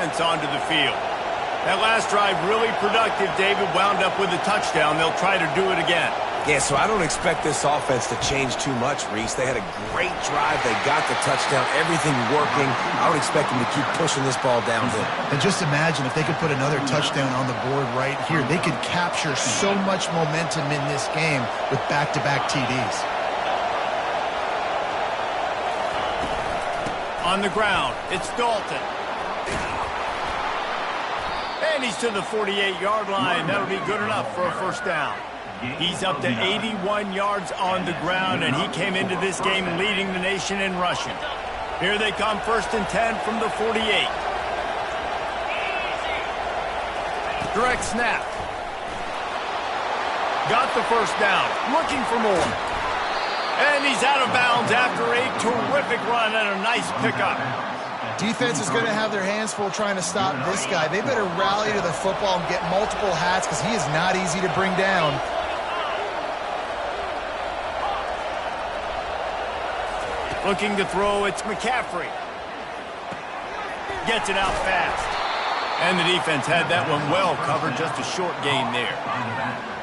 offense onto the field. That last drive really productive. David wound up with a touchdown. They'll try to do it again. Yeah, so I don't expect this offense to change too much, Reese. They had a great drive. They got the touchdown. Everything working. I would expect them to keep pushing this ball downhill. And just imagine if they could put another touchdown on the board right here. They could capture so much momentum in this game with back-to-back TDs. On the ground, it's Dalton. And he's to the 48-yard line. That'll be good enough for a first down. He's up to 81 yards on the ground, and he came into this game leading the nation in rushing. Here they come, 1st and 10 from the 48. Direct snap. Got the first down, looking for more. And he's out of bounds after a terrific run and a nice pickup. Defense is going to have their hands full trying to stop this guy. They better rally to the football and get multiple hats because he is not easy to bring down. Looking to throw, it's McCaffrey. Gets it out fast. And the defense had that one well covered, just a short gain there.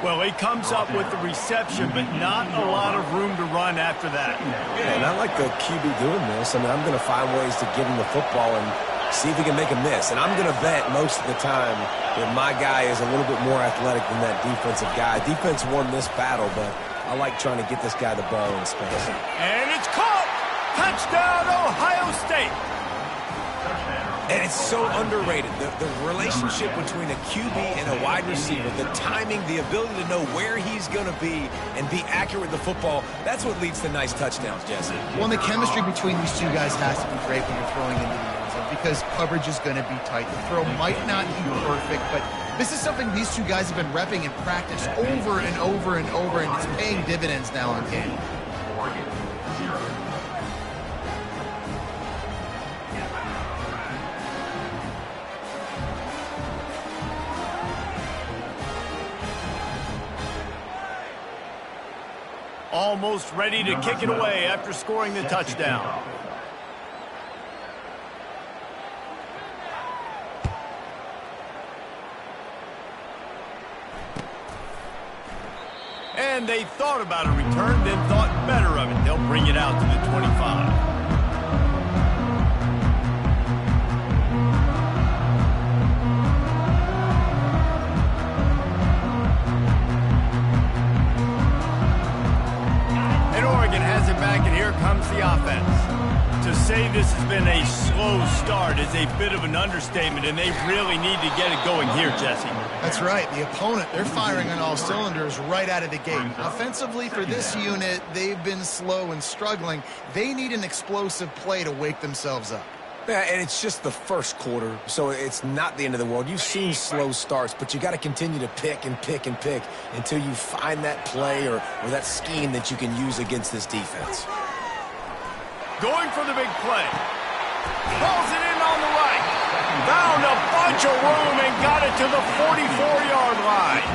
Well, he comes up with the reception, but not a lot of room to run after that. Yeah, and I like the QB doing this. I mean, I'm going to find ways to give him the football and see if he can make a miss. And I'm going to bet most of the time that my guy is a little bit more athletic than that defensive guy. Defense won this battle, but I like trying to get this guy the ball in space. And it's caught! Touchdown, Ohio State! And it's so underrated. The relationship between a QB and a wide receiver, the timing, the ability to know where he's going to be and be accurate with the football, that's what leads to nice touchdowns, Jesse. Well, and the chemistry between these two guys has to be great when you're throwing into the end zone because coverage is going to be tight. The throw might not be perfect, but this is something these two guys have been repping in practice over and over and over, and it's paying dividends now in game. Almost ready to kick it away after scoring the touchdown. And they thought about a return, then thought better of it. They'll bring it out to the 25. Has it back, and here comes the offense. To say this has been a slow start is a bit of an understatement, and they really need to get it going here, Jesse. That's right. The opponent, they're firing on all cylinders right out of the gate. Offensively, for this unit, they've been slow and struggling. They need an explosive play to wake themselves up. Yeah, and it's just the first quarter, so it's not the end of the world. You've seen slow starts, but you got to continue to pick and pick and pick until you find that play or that scheme that you can use against this defense. Going for the big play. Pulls it in on the right. Found a bunch of room and got it to the 44-yard line.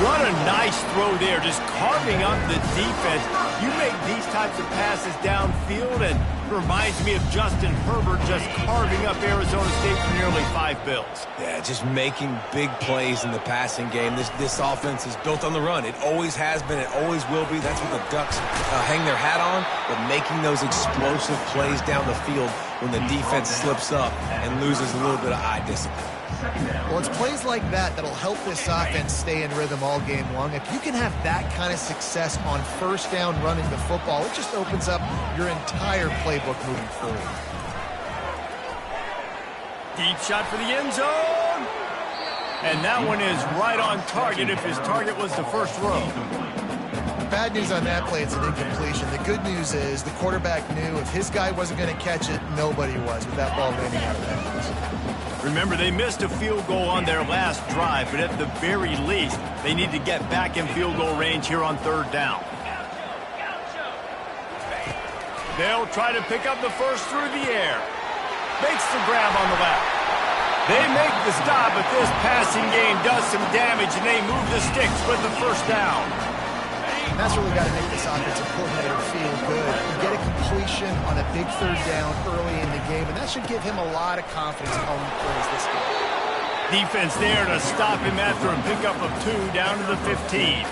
What a nice throw there, just carving up the defense. You make these types of passes downfield, and it reminds me of Justin Herbert just carving up Arizona State for nearly 5 bills. Yeah, just making big plays in the passing game. This offense is built on the run. It always has been. It always will be. That's what the Ducks hang their hat on, but making those explosive plays down the field when the defense slips up and loses a little bit of eye discipline. Well, it's plays like that that'll help this offense stay in rhythm all game long. If you can have that kind of success on first down running the football, it just opens up your entire playbook moving forward. Deep shot for the end zone. And that one is right on target if his target was the first row. Bad news on that play, it's an incompletion. The good news is the quarterback knew if his guy wasn't going to catch it, nobody was with that ball landing out of bounds. Remember, they missed a field goal on their last drive, but at the very least, they need to get back in field goal range here on third down. They'll try to pick up the first through the air. Makes the grab on the left. They make the stop, but this passing game does some damage, and they move the sticks with the first down. And that's really got to make this offensive coordinator feel good. You get a completion on a big third down early in the game, and that should give him a lot of confidence calling plays this Defense there to stop him after a pickup of 2 down to the 15.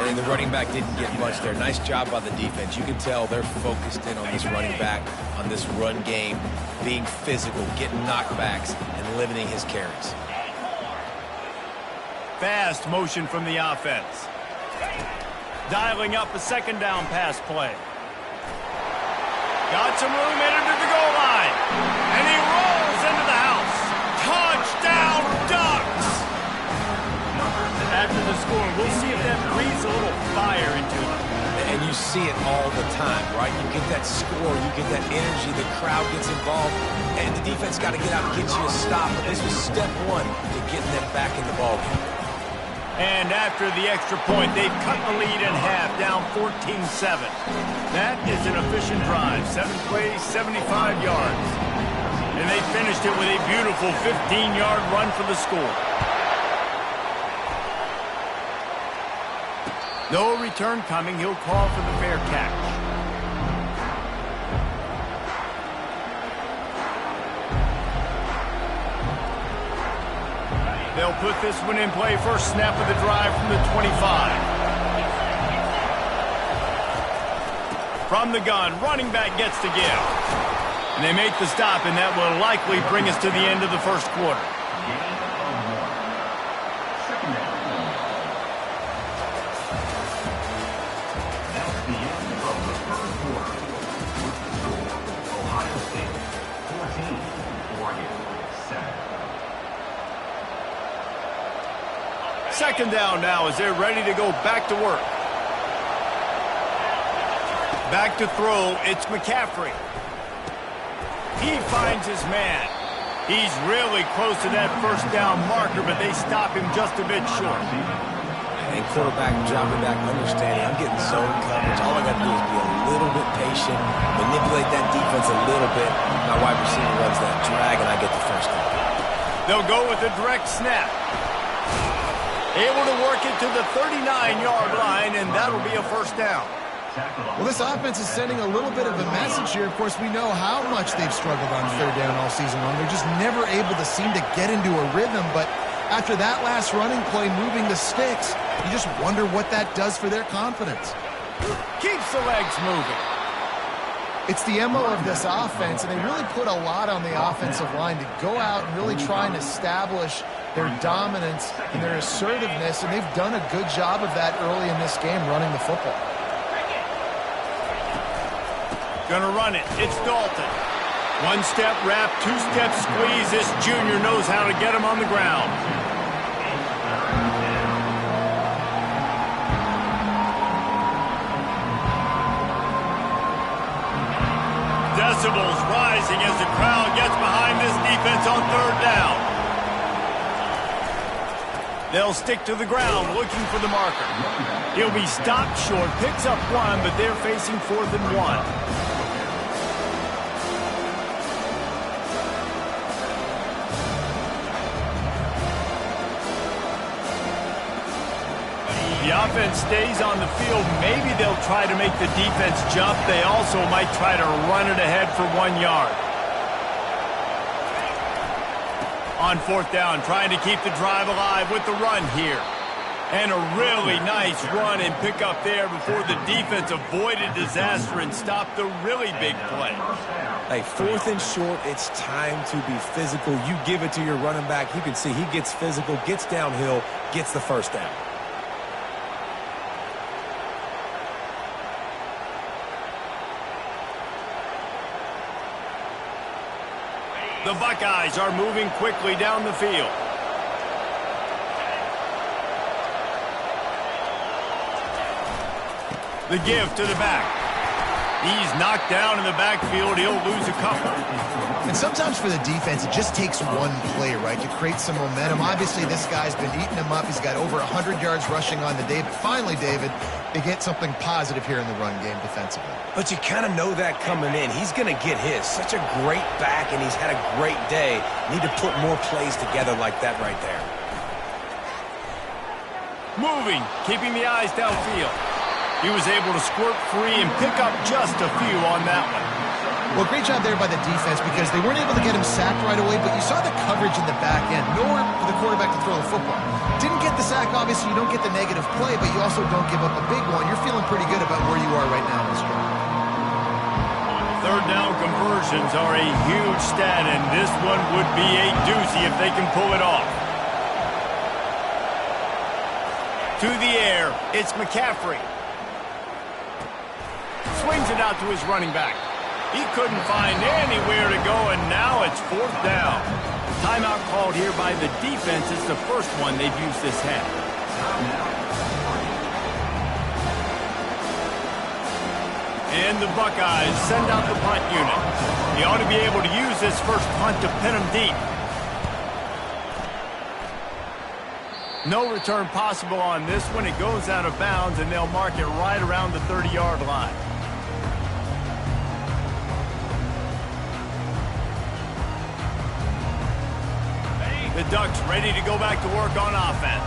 And the running back didn't get much there. Nice job by the defense. You can tell they're focused in on this running back, on this run game, being physical, getting knockbacks, and limiting his carries. Fast motion from the offense. Dialing up a second down pass play. Got some room headed to the goal line. And he rolls into the house. Touchdown, Ducks! After the score, we'll see if that breathes a little fire into them. And you see it all the time, right? You get that score, you get that energy, the crowd gets involved, and the defense got to get out and get you a stop. But this was step one to getting them back in the ballgame. And after the extra point, they've cut the lead in half, down 14-7. That is an efficient drive. 7 plays, 75 yards. And they finished it with a beautiful 15-yard run for the score. No return coming. He'll call for the fair catch. They'll put this one in play. First snap of the drive from the 25. From the gun, running back gets to give. And they make the stop, and that will likely bring us to the end of the first quarter. Second down now as they're ready to go back to work. Back to throw, it's McCaffrey. He finds his man. He's really close to that first down marker, but they stop him just a bit short. And quarterback dropping back, understanding I'm getting zone coverage. All I got to do is be a little bit patient, manipulate that defense a little bit. My wide receiver runs that drag, and I get the first down. They'll go with a direct snap. Able to work it to the 39-yard line, and that'll be a first down. Well, this offense is sending a little bit of a message here. Of course, we know how much they've struggled on third down all season long. They're just never able to seem to get into a rhythm. But after that last running play, moving the sticks, you just wonder what that does for their confidence. Keeps the legs moving. It's the MO of this offense, and they really put a lot on the offensive line to go out and really try and establish their dominance and their assertiveness, and they've done a good job of that early in this game, running the football. Gonna run it. It's Dalton. One-step wrap, two-step squeeze. This junior knows how to get him on the ground. Decibels rising as the crowd gets behind this defense on third down. They'll stick to the ground looking for the marker. He'll be stopped short, picks up 1, but they're facing 4th and 1. The offense stays on the field. Maybe they'll try to make the defense jump. They also might try to run it ahead for 1 yard. On 4th down, trying to keep the drive alive with the run here. And a really nice run and pick up there before the defense avoided disaster and stopped the really big play. Hey, 4th and short, it's time to be physical. You give it to your running back. You can see he gets physical, gets downhill, gets the first down. The Buckeyes are moving quickly down the field. The give to the back. He's knocked down in the backfield. He'll lose a couple. And sometimes for the defense, it just takes one play, right, to create some momentum. Obviously, this guy's been eating him up. He's got over 100 yards rushing on the day. But finally, David, they get something positive here in the run game defensively. But you kind of know that coming in. He's going to get his. Such a great back, and he's had a great day. Need to put more plays together like that right there. Moving, keeping the eyes downfield. He was able to squirt free and pick up just a few on that one. Well, great job there by the defense because they weren't able to get him sacked right away, but you saw the coverage in the back end. Nowhere for the quarterback to throw the football. Didn't get the sack, obviously. You don't get the negative play, but you also don't give up a big one. You're feeling pretty good about where you are right now in this drive. Third down conversions are a huge stat, and this one would be a doozy if they can pull it off. To the air, it's McCaffrey. Swings it out to his running back. He couldn't find anywhere to go, and now it's fourth down. Timeout called here by the defense. It's the first one they've used this half. And the Buckeyes send out the punt unit. He ought to be able to use this first punt to pin him deep. No return possible on this one. It goes out of bounds, and they'll mark it right around the 30-yard line. The Ducks ready to go back to work on offense.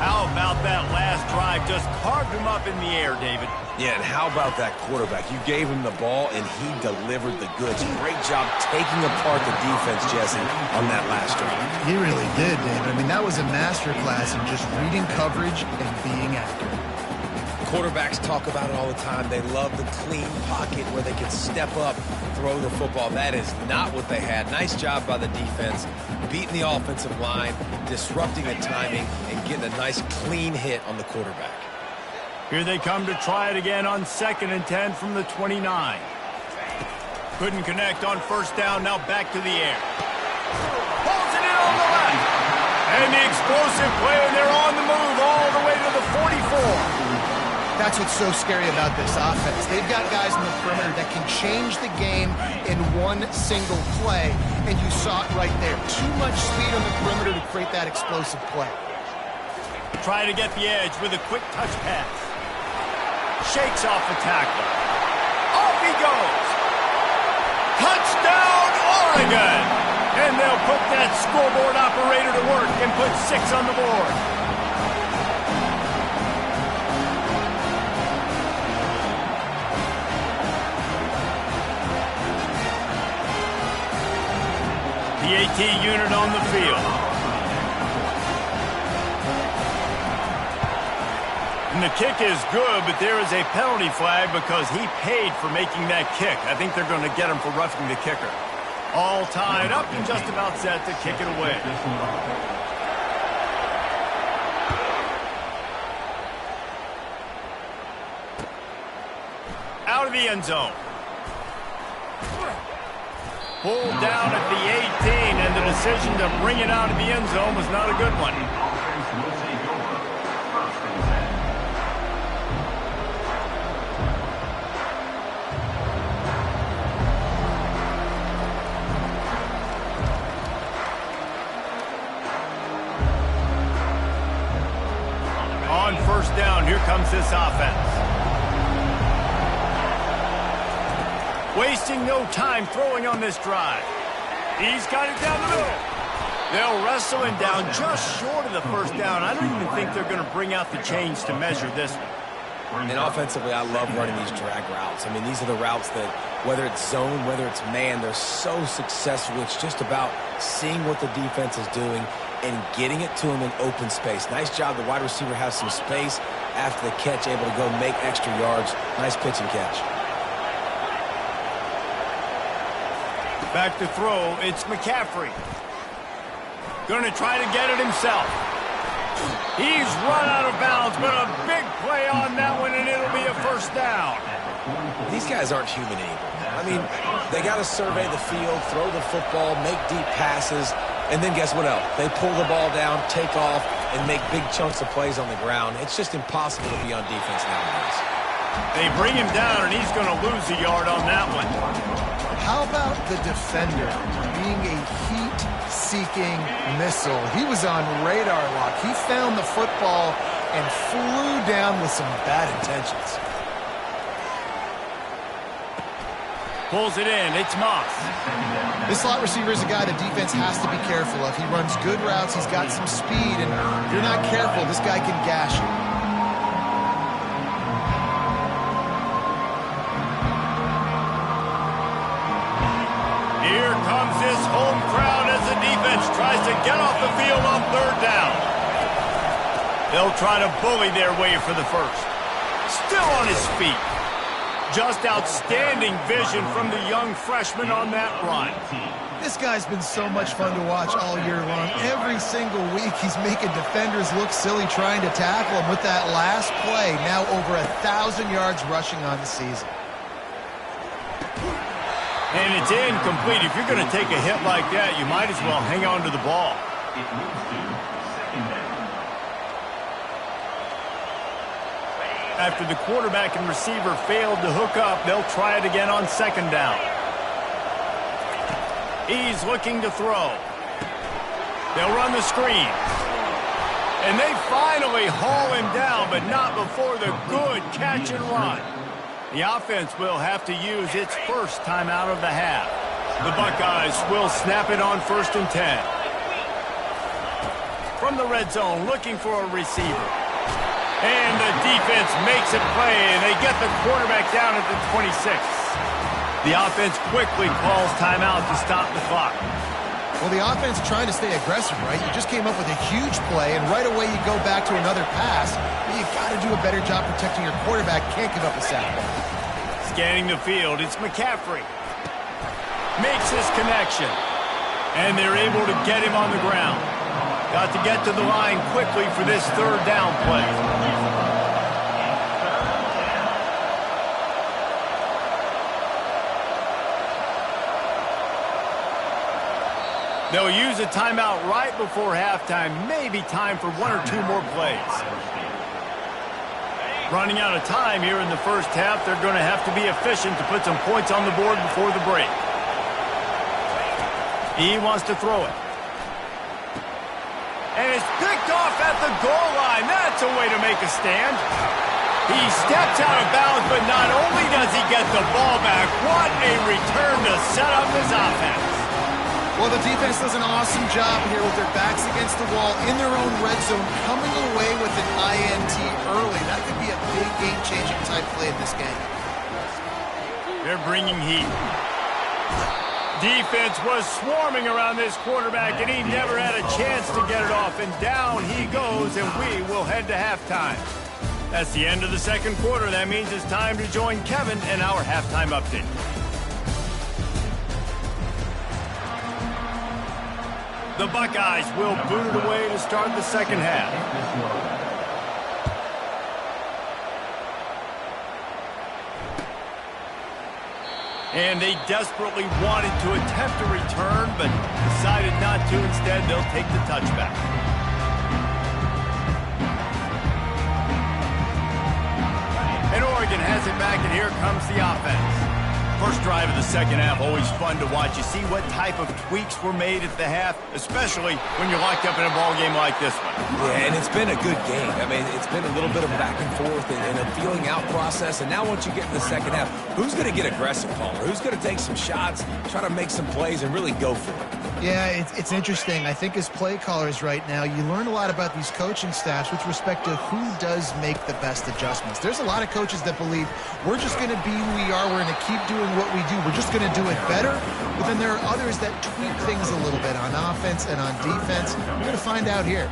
How about that last drive? Just carved him up in the air, David. Yeah, and how about that quarterback? You gave him the ball, and he delivered the goods. Great job taking apart the defense, Jesse, on that last drive. He really did, David. I mean, that was a masterclass in just reading coverage and being accurate. Quarterbacks talk about it all the time. They love the clean pocket where they can step up, throw the football. That is not what they had. Nice job by the defense, beating the offensive line, disrupting the timing, and getting a nice clean hit on the quarterback. Here they come to try it again on 2nd and 10 from the 29. Couldn't connect on first down, now back to the air. Pulls it in on the left. And the explosive play, and they're on the move all the way to the 44. That's what's so scary about this offense. They've got guys in the perimeter that can change the game in one single play, and you saw it right there. Too much speed on the perimeter to create that explosive play. Try to get the edge with a quick touch pass. Shakes off the tackle. Off he goes. Touchdown, Oregon! And they'll put that scoreboard operator to work and put 6 on the board. The AT unit on the field. And the kick is good, but there is a penalty flag because he paid for making that kick. I think they're going to get him for roughing the kicker. All tied up and just about set to kick it away. Out of the end zone. Pulled down at the 18, and the decision to bring it out of the end zone was not a good one. On first down, here comes this offense. Wasting no time throwing on this drive. He's got it down the middle. They'll wrestle him down just short of the first down. I don't even think they're going to bring out the chains to measure this one. And offensively, I love running these drag routes. I mean, these are the routes that, whether it's zone, whether it's man, they're so successful. It's just about seeing what the defense is doing and getting it to him in open space. Nice job. The wide receiver has some space after the catch, able to go make extra yards. Nice pitch and catch. Back to throw, it's McCaffrey. Going to try to get it himself. He's run out of bounds, but a big play on that one, and it'll be a first down. These guys aren't human anymore. I mean, they got to survey the field, throw the football, make deep passes, and then guess what else? They pull the ball down, take off, and make big chunks of plays on the ground. It's just impossible to be on defense nowadays. They bring him down, and he's going to lose a yard on that one. How about the defender being a heat-seeking missile? He was on radar lock. He found the football and flew down with some bad intentions. Pulls it in. It's Moss. This slot receiver is a guy the defense has to be careful of. He runs good routes. He's got some speed, and if you're not careful, this guy can gash you. defense tries to get off the field on third down. They'll try to bully their way for the first. Still on his feet. Just outstanding vision from the young freshman on that run. This guy's been so much fun to watch all year long. Every single week he's making defenders look silly trying to tackle him with that last play. Now over 1,000 yards rushing on the season. And it's incomplete. If you're going to take a hit like that, you might as well hang on to the ball. After the quarterback and receiver failed to hook up, they'll try it again on second down. He's looking to throw. They'll run the screen. And they finally haul him down, but not before the good catch and run. The offense will have to use its first timeout of the half. The Buckeyes will snap it on 1st and 10. From the red zone, looking for a receiver. And the defense makes it play, and they get the quarterback down at the 26. The offense quickly calls timeout to stop the clock. Well, the offense trying to stay aggressive, right? You just came up with a huge play, and right away you go back to another pass. But you got to do a better job protecting your quarterback. Can't give up a sack. Scanning the field, it's McCaffrey. Makes his connection. And they're able to get him on the ground. Got to get to the line quickly for this third down play. They'll use a timeout right before halftime. Maybe time for 1 or 2 more plays. Running out of time here in the first half. They're going to have to be efficient to put some points on the board before the break. He wants to throw it. And it's picked off at the goal line. That's a way to make a stand. He steps out of bounds, but not only does he get the ball back, what a return to set up his offense. Well, the defense does an awesome job here with their backs against the wall in their own red zone, coming away with an INT early. That could be a big game-changing type play in this game. They're bringing heat. Defense was swarming around this quarterback, and he never had a chance to get it off. And down he goes, and we will head to halftime. That's the end of the second quarter. That means it's time to join Kevin in our halftime update. The Buckeyes will boot it away to start the second half. And they desperately wanted to attempt a return, but decided not to. Instead, they'll take the touchback. And Oregon has it back, and here comes the offense. First drive of the second half, always fun to watch. You see what type of tweaks were made at the half, especially when you're locked up in a ball game like this one. Yeah, and it's been a good game. I mean, it's been a little bit of back and forth and a feeling out process. And now once you get in the second half, who's going to get aggressive, Paul? Who's going to take some shots, try to make some plays, and really go for it? Yeah, it's interesting. I think as play callers right now, you learn a lot about these coaching staffs with respect to who does make the best adjustments. There's a lot of coaches that believe we're just going to be who we are. We're going to keep doing what we do. We're just going to do it better. But then there are others that tweak things a little bit on offense and on defense. We're going to find out here.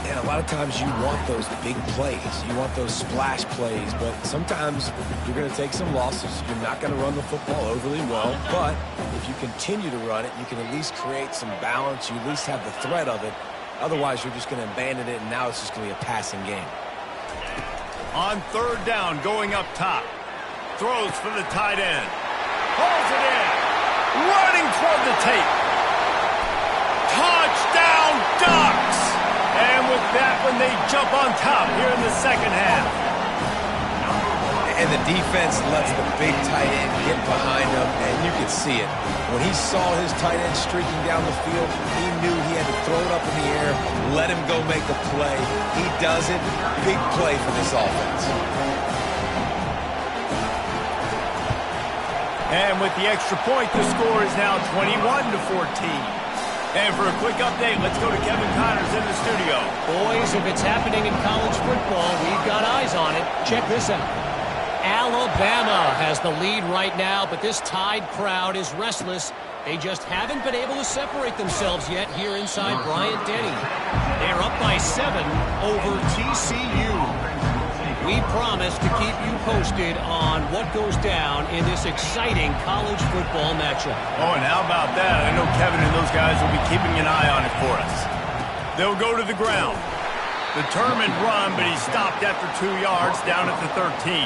And a lot of times you want those big plays. You want those splash plays. But sometimes you're going to take some losses. You're not going to run the football overly well. But if you continue to run it, you can at least create some balance. You at least have the threat of it. Otherwise, you're just going to abandon it, and now it's just going to be a passing game. On third down, going up top. Throws for the tight end. Pulls it in. Running toward the tape. Touchdown, Ducks! And with that one, they jump on top here in the second half. And the defense lets the big tight end get behind him, and you can see it. When he saw his tight end streaking down the field, he knew he had to throw it up in the air, let him go make a play. He does it. Big play for this offense. And with the extra point, the score is now 21-14. And for a quick update, let's go to Kevin Connors in the studio. Boys, if it's happening in college football, we've got eyes on it. Check this out. Alabama has the lead right now, but this Tide crowd is restless. They just haven't been able to separate themselves yet here inside Bryant-Denny. They're up by 7 over TCU. We promise to keep you posted on what goes down in this exciting college football matchup. Oh, and how about that? I know Kevin and those guys will be keeping an eye on it for us. They'll go to the ground. Determined run, but he stopped after 2 yards down at the 13.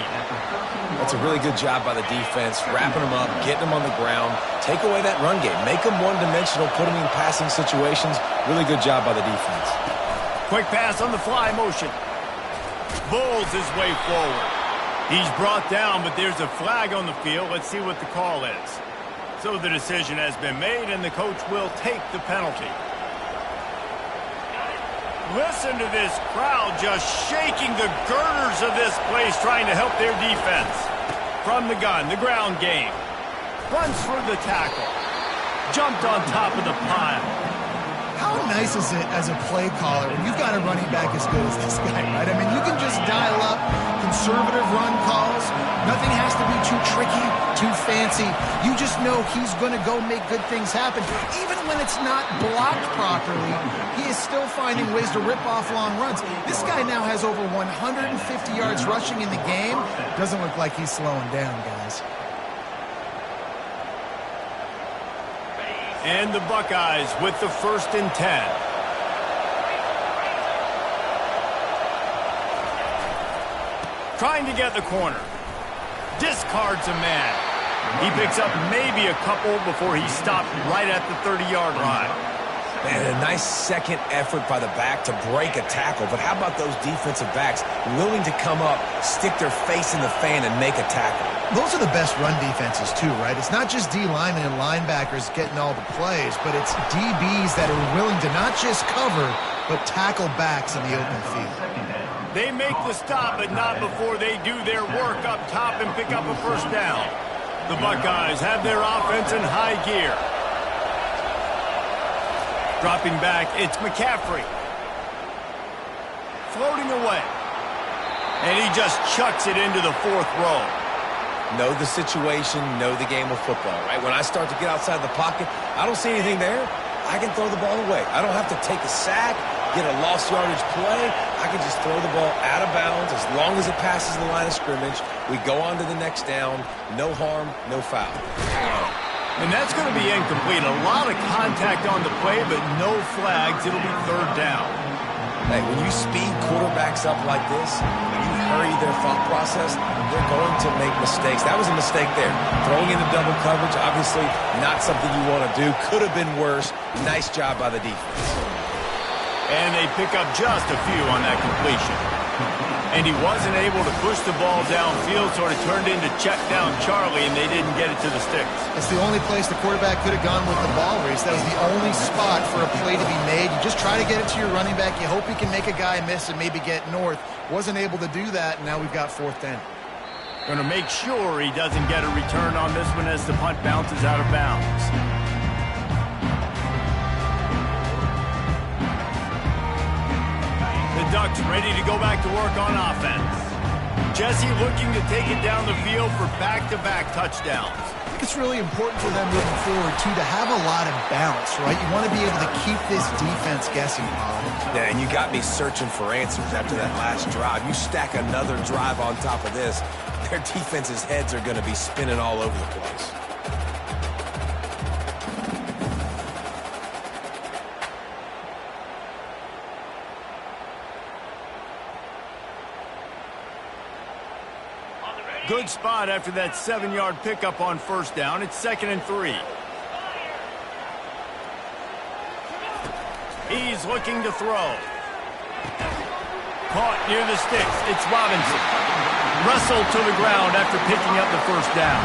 That's a really good job by the defense, wrapping them up, getting them on the ground, take away that run game, make them one-dimensional, put them in passing situations. Really good job by the defense. Quick pass on the fly motion. Bulls his way forward. He's brought down, but there's a flag on the field. Let's see what the call is. So the decision has been made, and the coach will take the penalty. Listen to this crowd just shaking the girders of this place, trying to help their defense. From the gun, the ground game. Runs for the tackle. Jumped on top of the pile. How nice is it as a play caller when you've got a running back as good as this guy, right? I mean, you can just dial up conservative run calls. Nothing has to be too tricky, too fancy. You just know he's going to go make good things happen. Even when it's not blocked properly, he is still finding ways to rip off long runs. This guy now has over 150 yards rushing in the game. Doesn't look like he's slowing down, guys. And the Buckeyes with the 1st and 10. Trying to get the corner. Discards a man. He picks up maybe a couple before he stopped right at the 30-yard line. Man, a nice second effort by the back to break a tackle. But how about those defensive backs willing to come up, stick their face in the fan, and make a tackle? Those are the best run defenses, too, right? It's not just D linemen and linebackers getting all the plays, but it's DBs that are willing to not just cover, but tackle backs in the open field. They make the stop, but not before they do their work up top and pick up a 1st down. The Buckeyes have their offense in high gear. Dropping back, it's McCaffrey. Floating away. And he just chucks it into the 4th row. Know the situation, know the game of football, right? When I start to get outside the pocket, I don't see anything there. I can throw the ball away. I don't have to take a sack, get a lost yardage play. I can just throw the ball out of bounds as long as it passes the line of scrimmage. We go on to the next down. No harm, no foul. And that's going to be incomplete. A lot of contact on the play, but no flags. It'll be 3rd down. Hey, when you speed quarterbacks up like this, when you hurry their thought process, they're going to make mistakes. That was a mistake there. Throwing into double coverage, obviously not something you want to do. Could have been worse. Nice job by the defense. And they pick up just a few on that completion. And he wasn't able to push the ball downfield, so it turned into check down Charlie, and they didn't get it to the sticks. It's the only place the quarterback could have gone with the ball, Reese. That was the only spot for a play to be made. You just try to get it to your running back. You hope you can make a guy miss and maybe get north. Wasn't able to do that, and now we've got 4th down. Going to make sure he doesn't get a return on this one as the punt bounces out of bounds. The Ducks ready to go back to work on offense. Jesse looking to take it down the field for back-to-back touchdowns. I think it's really important for them moving forward, too, to have a lot of bounce, right? You want to be able to keep this defense guessing, Bob. Yeah, and you got me searching for answers after that last drive. You stack another drive on top of this, their defense's heads are going to be spinning all over the place. Good spot after that 7-yard pickup on 1st down. It's 2nd and 3. He's looking to throw. Caught near the sticks. It's Robinson. Wrestled to the ground after picking up the 1st down.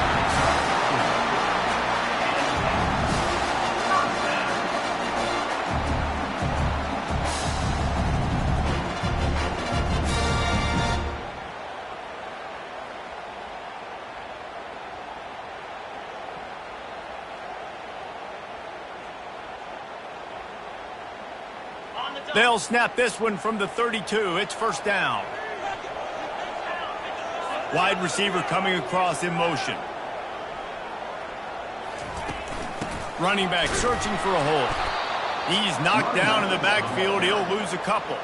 They'll snap this one from the 32. It's 1st down. Wide receiver coming across in motion. Running back searching for a hole. He's knocked down in the backfield. He'll lose a couple.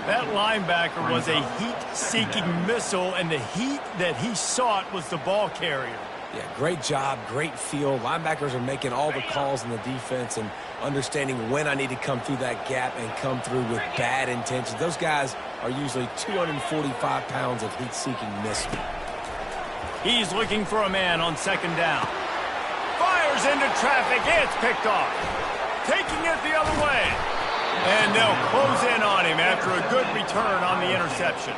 That linebacker was a heat-seeking missile, and the heat that he sought was the ball carrier. Yeah, great job, great feel. Linebackers are making all the calls in the defense and understanding when I need to come through that gap and come through with bad intentions. Those guys are usually 245 pounds of heat-seeking missile. He's looking for a man on second down. Fires into traffic. It's picked off. Taking it the other way. And they'll close in on him after a good return on the interception.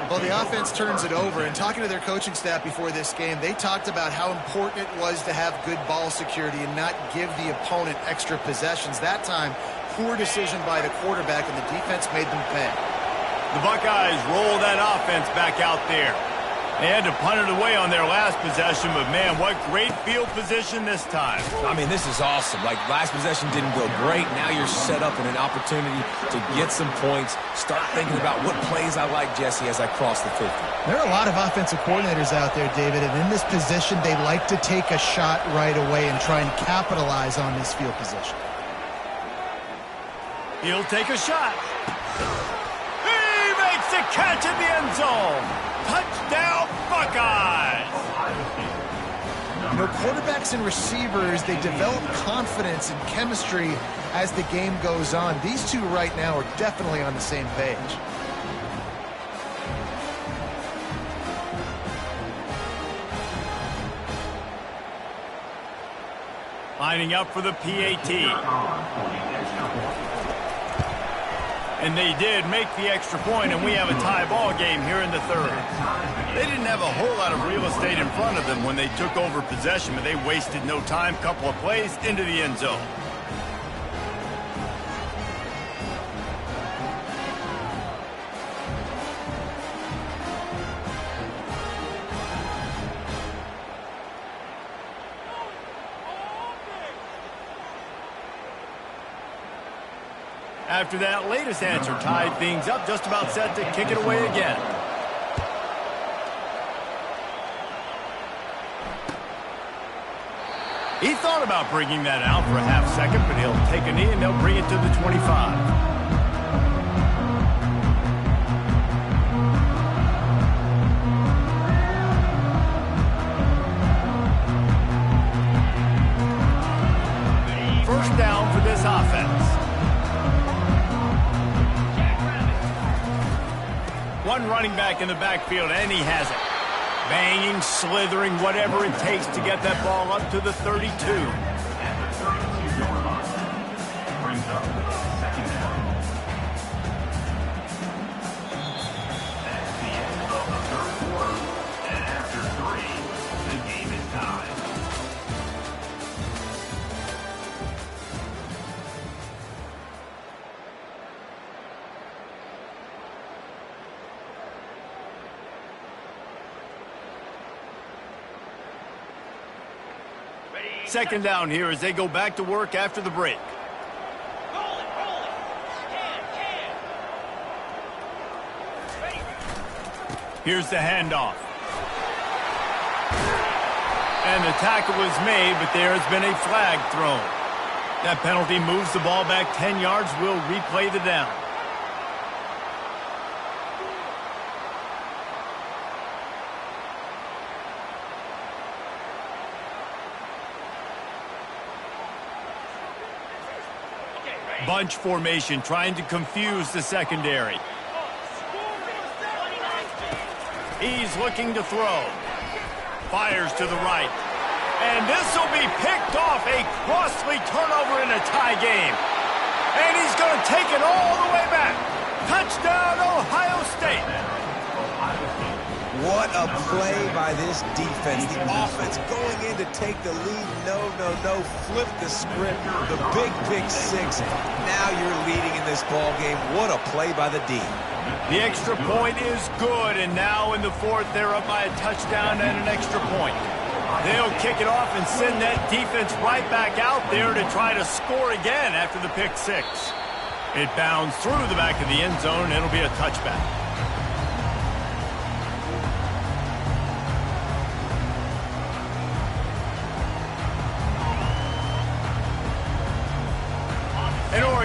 Well, the offense turns it over, and talking to their coaching staff before this game, they talked about how important it was to have good ball security and not give the opponent extra possessions. That time, poor decision by the quarterback, and the defense made them pay. The Buckeyes roll that offense back out there. They had to punt it away on their last possession, but, man, what great field position this time. I mean, this is awesome. Like, last possession didn't go great. Now you're set up in an opportunity to get some points. Start thinking about what plays I like, Jesse, as I cross the 50. There are a lot of offensive coordinators out there, David, and in this position, they like to take a shot right away and try and capitalize on this field position. He'll take a shot. He makes the catch in the end zone. Touchdown, Buckeyes! You know, quarterbacks and receivers, they develop confidence and chemistry as the game goes on. These two right now are definitely on the same page. Lining up for the PAT. And they did make the extra point, and we have a tie ball game here in the third. They didn't have a whole lot of real estate in front of them when they took over possession, but they wasted no time. Couple of plays into the end zone. After that latest answer tied things up, just about set to kick it away again. He thought about bringing that out for a half second, but he'll take a knee and they'll bring it to the 25. First down for this offense. One running back in the backfield, and he has it. Banging, slithering, whatever it takes to get that ball up to the 32. Brings up second down. That's the end of the third quarter. And after 3, the game is tied. Second down here as they go back to work after the break. Here's the handoff. And the tackle was made, but there has been a flag thrown. That penalty moves the ball back 10 yards. We'll replay the down. Bunch formation, trying to confuse the secondary. He's looking to throw. Fires to the right. And this will be picked off. A costly turnover in a tie game. And he's going to take it all the way back. Touchdown, Ohio State. What a play by this defense. The offense going in to take the lead. No. Flip the script. The big six. Now you're leading in this ball game. What a play by the D. The extra point is good, and now in the fourth, they're up by a touchdown and an extra point. They'll kick it off and send that defense right back out there to try to score again after the pick six. It bounds through the back of the end zone, and it'll be a touchback.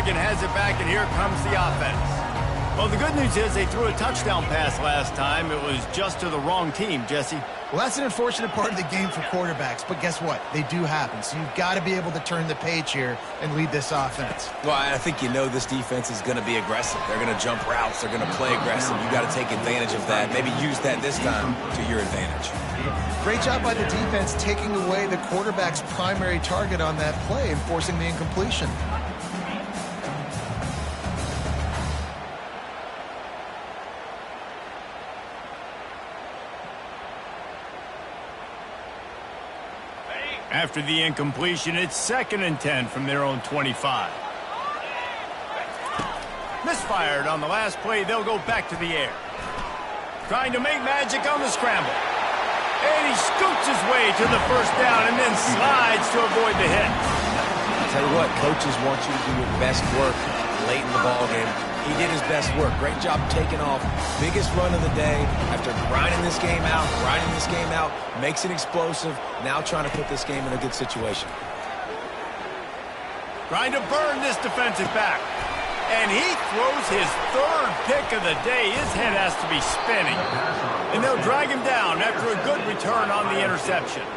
Oregon has it back, and here comes the offense. Well, the good news is they threw a touchdown pass last time. It was just to the wrong team, Jesse. Well, that's an unfortunate part of the game for quarterbacks, but guess what? They do happen, so you've got to be able to turn the page here and lead this offense. Well, I think you know this defense is going to be aggressive. They're going to jump routes. They're going to play aggressive. You got to take advantage of that. Maybe use that this time to your advantage. Great job by the defense taking away the quarterback's primary target on that play and forcing the incompletion. After the incompletion, it's 2nd and 10 from their own 25. Misfired on the last play. They'll go back to the air. Trying to make magic on the scramble. And he scoots his way to the first down and then slides to avoid the hit. I'll tell you what, coaches want you to do your best work late in the ball game. He did his best work. Great job taking off. Biggest run of the day after grinding this game out, makes it explosive. Now trying to put this game in a good situation. Trying to burn this defensive back. And he throws his 3rd pick of the day. His head has to be spinning. And they'll drag him down after a good return on the interception.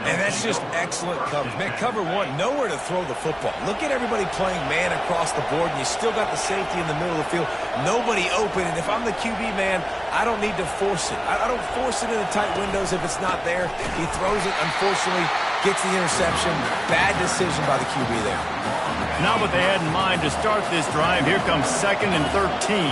And that's just excellent coverage. Man, cover one, nowhere to throw the football. Look at everybody playing man across the board, and you still got the safety in the middle of the field. Nobody open, and if I'm the QB, man, I don't need to force it. I don't force it into tight windows if it's not there. He throws it, unfortunately, gets the interception. Bad decision by the QB there. Not what they had in mind to start this drive. Here comes 2nd and 13.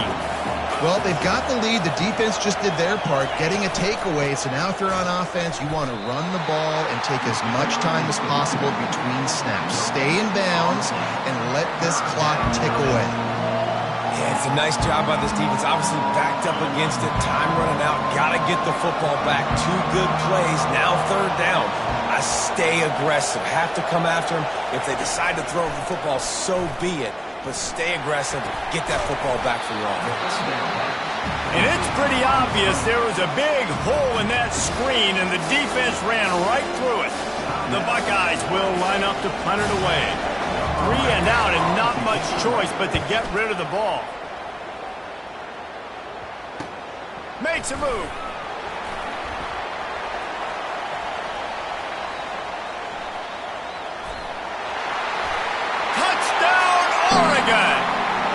Well, they've got the lead. The defense just did their part, getting a takeaway. So now if they're on offense, you want to run the ball and take as much time as possible between snaps. Stay in bounds and let this clock tick away. Yeah, it's a nice job by this defense. Obviously backed up against it. Time running out. Got to get the football back. 2 good plays. Now 3rd down. I stay aggressive. Have to come after him. If they decide to throw the football, so be it. But stay aggressive, get that football back for your offense. And it's pretty obvious there was a big hole in that screen, and the defense ran right through it. The Buckeyes will line up to punt it away. 3 and out, and not much choice but to get rid of the ball. Makes a move. Oregon.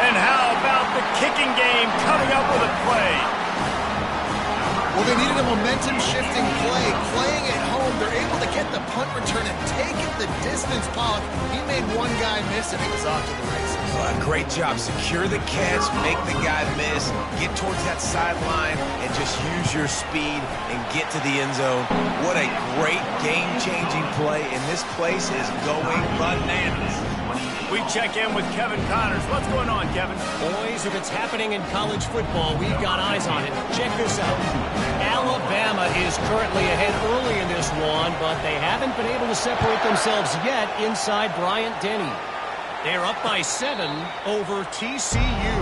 And how about the kicking game coming up with a play? Well, they needed a momentum-shifting play. Playing at home, they're able to get the punt return and take it the distance. Pollock, he made one guy miss, and it was off to the races. Great job. Secure the catch, make the guy miss, get towards that sideline, and just use your speed and get to the end zone. What a great game-changing play, and this place is going bananas. We check in with Kevin Connors. What's going on, Kevin? Boys, if it's happening in college football, we've got eyes on it. Check this out. Alabama is currently ahead early in this one, but they haven't been able to separate themselves yet inside Bryant-Denny. They're up by 7 over TCU.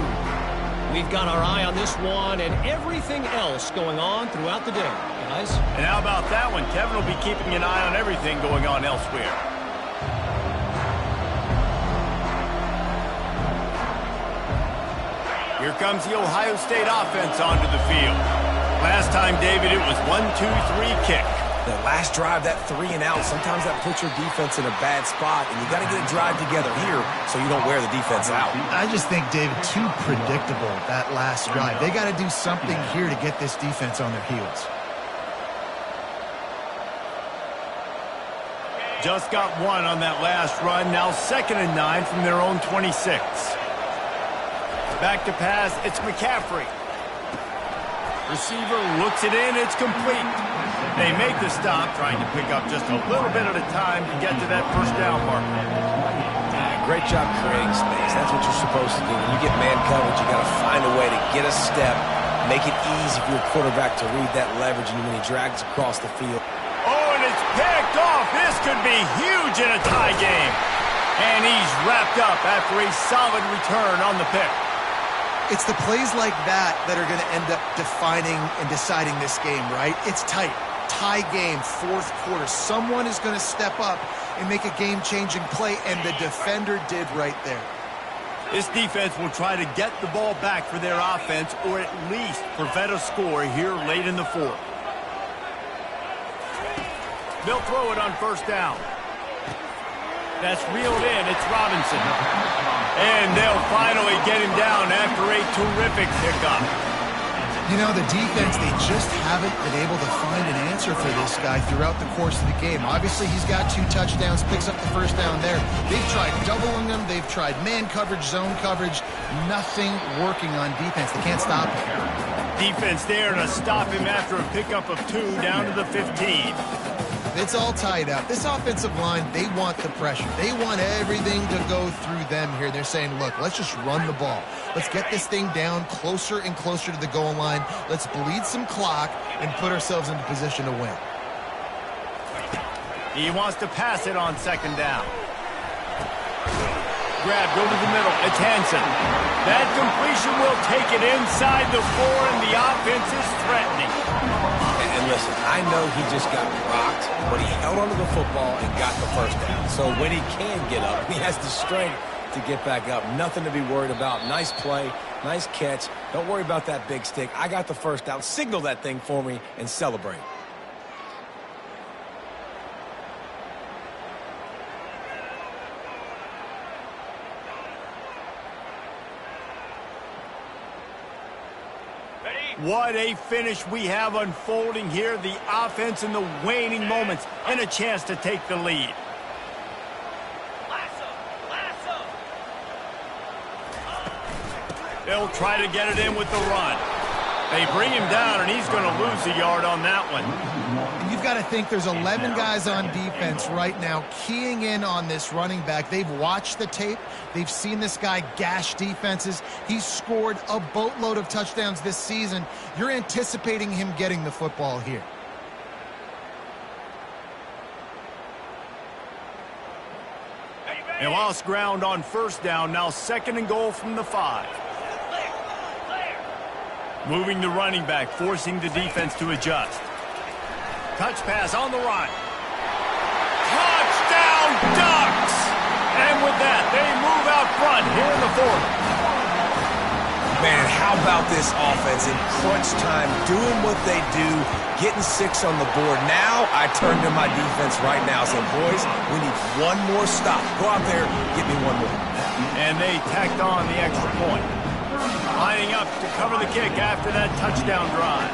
We've got our eye on this one and everything else going on throughout the day, guys. And how about that one? Kevin will be keeping an eye on everything going on elsewhere. Here comes the Ohio State offense onto the field. Last time, David, it was 1-2-3 kick. The last drive, that 3 and out, sometimes that puts your defense in a bad spot, and you got to get a drive together here so you don't wear the defense out. I just think, David, too predictable, that last drive. They got to do something here to get this defense on their heels. Just got 1 on that last run. Now 2nd and 9 from their own 26. Back to pass, it's McCaffrey. Receiver looks it in, it's complete. They make the stop, trying to pick up just a little bit at a time to get to that first down marker. Great job creating space. That's what you're supposed to do. When you get man coverage, you got to find a way to get a step, make it easy for your quarterback to read that leverage, and when he drags across the field. Oh, and it's picked off. This could be huge in a tie game. And he's wrapped up after a solid return on the pick. It's the plays like that that are going to end up defining and deciding this game, right? It's tight. Tie game, 4th quarter. Someone is going to step up and make a game-changing play, and the defender did right there. This defense will try to get the ball back for their offense or at least prevent a score here late in the fourth. They'll throw it on first down. That's reeled in. It's Robinson. And they'll finally get him down after a terrific pickup. You know, the defense, they just haven't been able to find an answer for this guy throughout the course of the game. Obviously, he's got 2 touchdowns, picks up the first down there. They've tried doubling him. They've tried man coverage, zone coverage. Nothing working on defense. They can't stop him. Defense there to stop him after a pickup of 2 down to the 15. It's all tied up. This offensive line, they want the pressure. They want everything to go through them here. They're saying, look, let's just run the ball. Let's get this thing down closer and closer to the goal line. Let's bleed some clock and put ourselves into position to win. He wants to pass it on second down. Grab, go to the middle. It's Hansen. That completion will take it inside the 4, and the offense is threatening. And listen, I know he just got rocked, but he held onto the football and got the first down. So when he can get up, he has the strength to get back up. Nothing to be worried about. Nice play, nice catch. Don't worry about that big stick. I got the first down. Signal that thing for me and celebrate. What a finish we have unfolding here. The offense in the waning moments and a chance to take the lead. They'll try to get it in with the run. They bring him down, and he's going to lose a yard on that one. And you've got to think there's 11 guys on defense right now keying in on this running back. They've watched the tape. They've seen this guy gash defenses. He's scored a boatload of touchdowns this season. You're anticipating him getting the football here. They lost ground on first down. Now 2nd and goal from the 5. Moving the running back, forcing the defense to adjust. Touch pass on the run. Touchdown, Ducks! And with that, they move out front here in the 4th. Man, how about this offense in crunch time, doing what they do, getting 6 on the board. Now I turn to my defense right now, saying, boys, we need one more stop. Go out there, get me one more. And they tacked on the extra point. Lining up to cover the kick after that touchdown drive.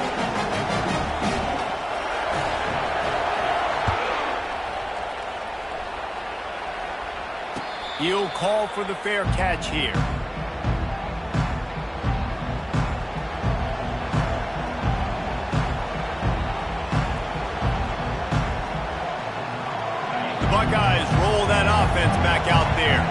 He'll call for the fair catch here. The Buckeyes roll that offense back out there.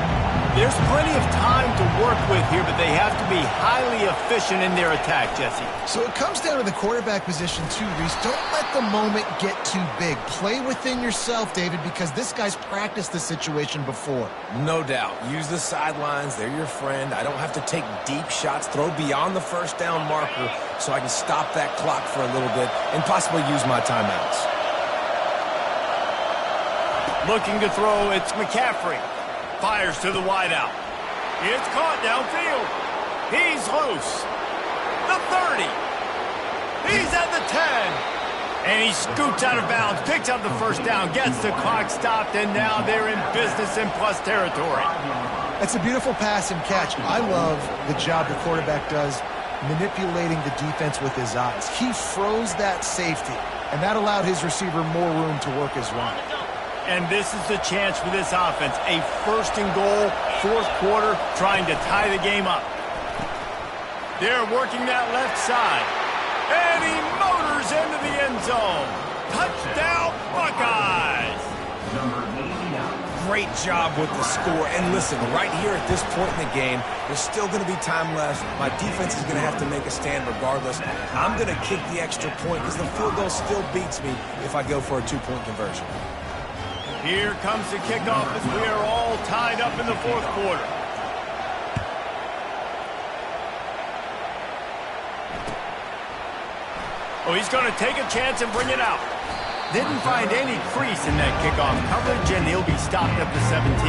There's plenty of time to work with here, but they have to be highly efficient in their attack, Jesse. So it comes down to the quarterback position too, Reese. Don't let the moment get too big. Play within yourself, David, because this guy's practiced the situation before. No doubt. Use the sidelines. They're your friend. I don't have to take deep shots, throw beyond the first down marker so I can stop that clock for a little bit and possibly use my timeouts. Looking to throw, it's McCaffrey. Fires to the wideout. It's caught downfield. He's loose. The 30. He's at the 10. And he scoots out of bounds, picks up the first down, gets the clock stopped, and now they're in business in plus territory. It's a beautiful pass and catch. I love the job the quarterback does manipulating the defense with his eyes. He froze that safety, and that allowed his receiver more room to work his run. And this is the chance for this offense. A 1st and goal, 4th quarter, trying to tie the game up. They're working that left side. And he motors into the end zone. Touchdown, Buckeyes! Great job with the score. And listen, right here at this point in the game, there's still going to be time left. My defense is going to have to make a stand regardless. I'm going to kick the extra point because the field goal still beats me if I go for a 2-point conversion. Here comes the kickoff as we are all tied up in the 4th quarter. Oh, he's going to take a chance and bring it out. Didn't find any crease in that kickoff coverage, and he'll be stopped at the 17.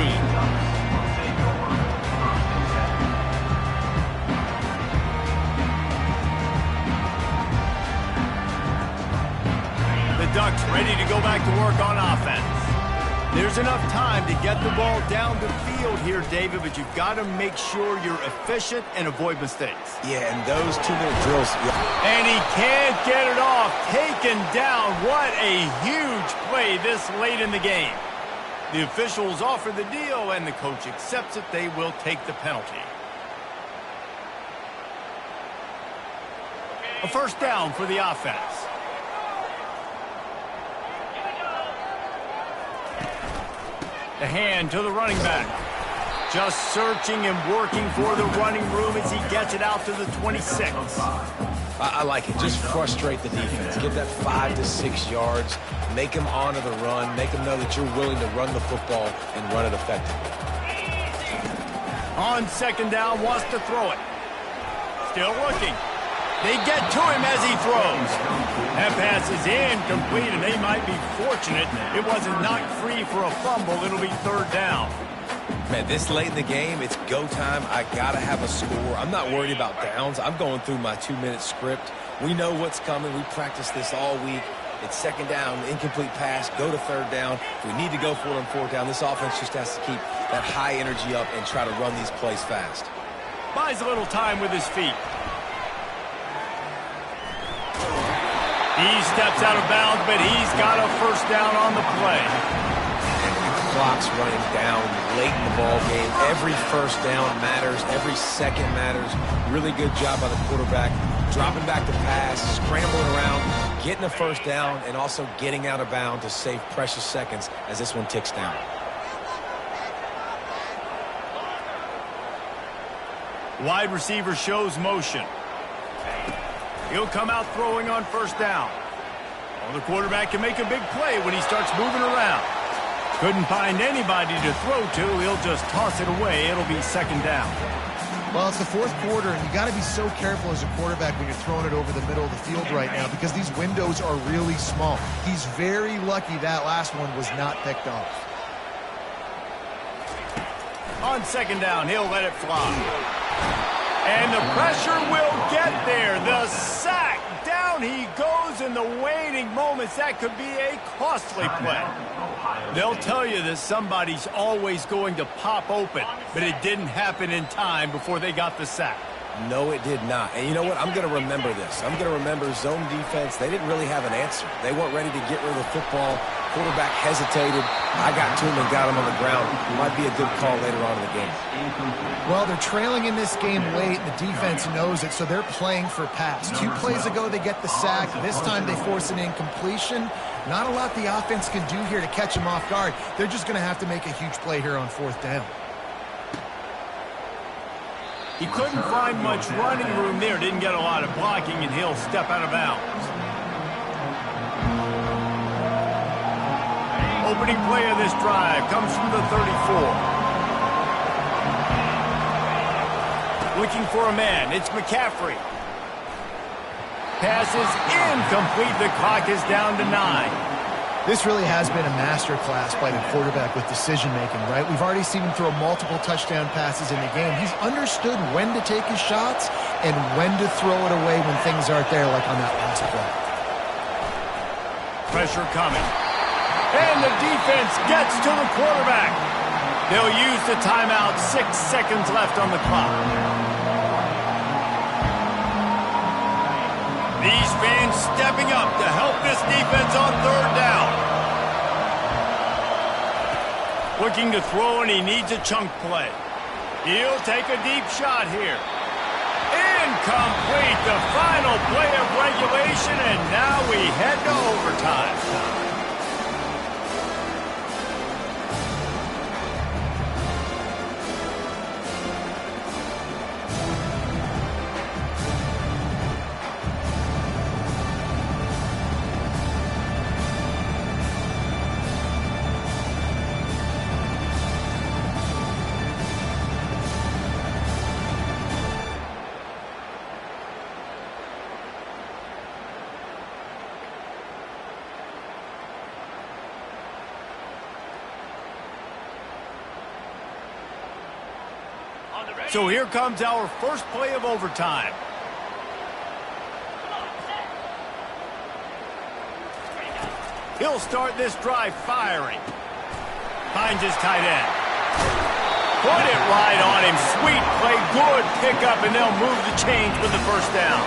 ready to go back to work on offense. There's enough time to get the ball down the field here, David, but you've got to make sure you're efficient and avoid mistakes. Yeah, and those 2-minute drills. And he can't get it off. Taken down. What a huge play this late in the game. The officials offer the deal, and the coach accepts it. They will take the penalty. A first down for the offense. The hand to the running back. Just searching and working for the running room as he gets it out to the 26. I like it. Just frustrate the defense. Get that 5 to 6 yards. Make them honor the run. Make them know that you're willing to run the football and run it effectively. On second down, wants to throw it. Still looking. They get to him as he throws. That pass is incomplete, and they might be fortunate it wasn't knocked free for a fumble. It'll be third down. Man, this late in the game, it's go time. I got to have a score. I'm not worried about downs. I'm going through my 2-minute script. We know what's coming. We practiced this all week. It's second down, incomplete pass, go to third down. If we need to go for it on fourth down, this offense just has to keep that high energy up and try to run these plays fast. Buys a little time with his feet. He steps out of bounds, but he's got a first down on the play. Clock's running down late in the ball game. Every first down matters. Every second matters. Really good job by the quarterback. Dropping back to pass, scrambling around, getting a first down, and also getting out of bounds to save precious seconds as this one ticks down. Wide receiver shows motion. He'll come out throwing on first down. Well, the quarterback can make a big play when he starts moving around. Couldn't find anybody to throw to. He'll just toss it away. It'll be second down. Well, it's the fourth quarter, and you got to be so careful as a quarterback when you're throwing it over the middle of the field right now because these windows are really small. He's very lucky that last one was not picked off. On second down, he'll let it fly. And the pressure will get there. The sack. Down he goes in the waning moments. That could be a costly play. They'll tell you that somebody's always going to pop open, but it didn't happen in time before they got the sack. No, it did not. And you know what? I'm going to remember this. I'm going to remember zone defense. They didn't really have an answer. They weren't ready to get rid of the football. Quarterback hesitated. I got to him and got him on the ground. Might be a good call later on in the game. Well, they're trailing in this game late, and the defense knows it, so they're playing for pass. 2 plays ago, they get the sack. This time, they force an incompletion. Not a lot the offense can do here to catch him off guard. They're just going to have to make a huge play here on fourth down. He couldn't find much running room there. Didn't get a lot of blocking, and he'll step out of bounds. Opening play of this drive comes from the 34. Looking for a man. It's McCaffrey. Pass is incomplete. The clock is down to 9. This really has been a master class by the quarterback with decision-making, right? We've already seen him throw multiple touchdown passes in the game. He's understood when to take his shots and when to throw it away when things aren't there, like on that last play. Pressure coming. And the defense gets to the quarterback. They'll use the timeout. 6 seconds left on the clock. These fans stepping up to help this defense on third down. Looking to throw, and he needs a chunk play. He'll take a deep shot here. Incomplete. The final play of regulation, and now we head to overtime. So here comes our first play of overtime. He'll start this drive firing. Finds his tight end. Put it right on him. Sweet play. Good pickup, and they'll move the chains with the first down.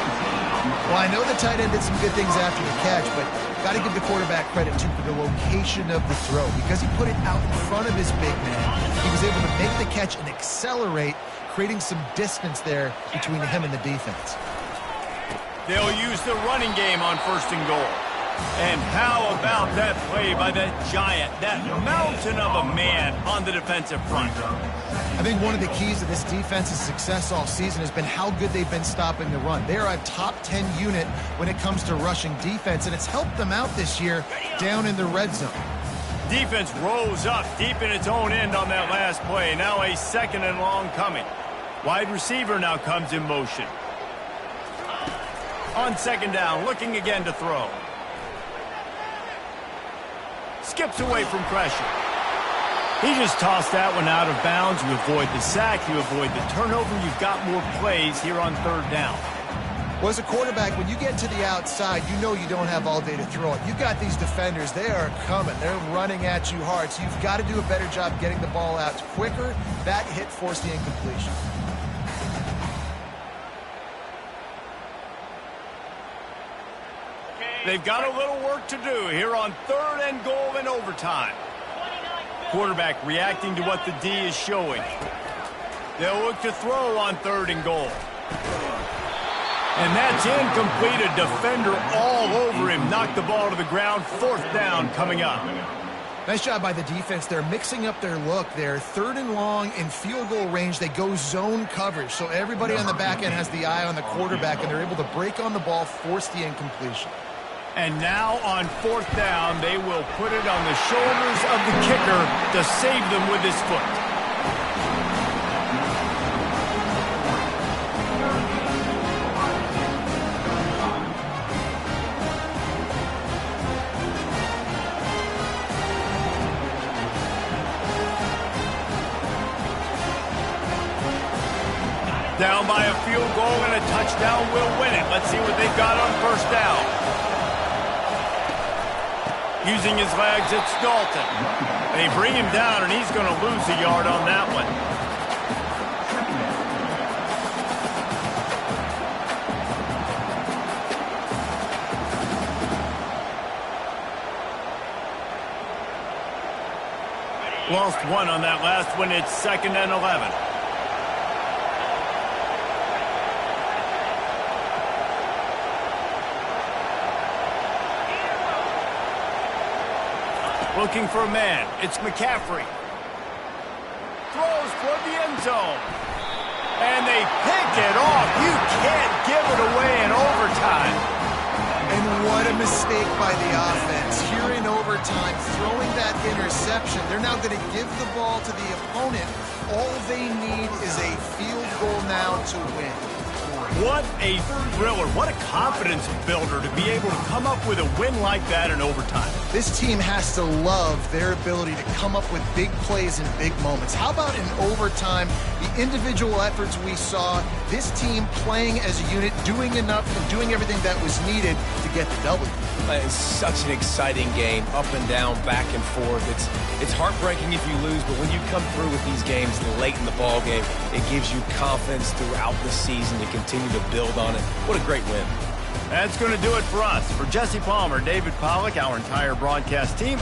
Well, I know the tight end did some good things after the catch, but got to give the quarterback credit, too, for the location of the throw. Because he put it out in front of his big man, he was able to make the catch and accelerate, creating some distance there between him and the defense. They'll use the running game on 1st and goal. And how about that play by that giant, that mountain of a man on the defensive front? I think one of the keys to this defense's success all season has been how good they've been stopping the run. They're a top 10 unit when it comes to rushing defense, and it's helped them out this year down in the red zone. Defense rose up deep in its own end on that last play. Now a 2nd and long coming. Wide receiver now comes in motion. On 2nd down, looking again to throw. Skips away from pressure. He just tossed that one out of bounds. You avoid the sack, you avoid the turnover. You've got more plays here on 3rd down. Well, as a quarterback, when you get to the outside, you know you don't have all day to throw it. You've got these defenders. They are coming. They're running at you hard. So you've got to do a better job getting the ball out quicker. That hit forced the incompletion. They've got a little work to do here on 3rd and goal in overtime. Quarterback reacting to what the D is showing. They'll look to throw on 3rd and goal. And that's incomplete. A defender all over him. Knocked the ball to the ground. 4th down coming up. Nice job by the defense. They're mixing up their look there. 3rd and long in field goal range. They go zone coverage. So everybody on the back end has the eye on the quarterback, and they're able to break on the ball, force the incompletion. And now on 4th down, they will put it on the shoulders of the kicker to save them with his foot. Down by a field goal and a touchdown will win it. Let's see what they've got on 1st down. Using his legs, it's Dalton. They bring him down, and he's going to lose a yard on that one. Lost one on that last one. It's 2nd and 11. Looking for a man. It's McCaffrey. Throws toward the end zone. And they pick it off. You can't give it away in overtime. And what a mistake by the offense. Here in overtime, throwing that interception. They're now going to give the ball to the opponent. All they need is a field goal now to win. What a thriller. What a confidence builder to be able to come up with a win like that in overtime. This team has to love their ability to come up with big plays in big moments. How about in overtime, the individual efforts we saw, this team playing as a unit, doing enough and doing everything that was needed to get the W. It's such an exciting game, up and down, back and forth. It's heartbreaking if you lose, but when you come through with these games late in the ball game, it gives you confidence throughout the season to continue to build on it. What a great win. That's going to do it for us. For Jesse Palmer, David Pollack, our entire broadcast team,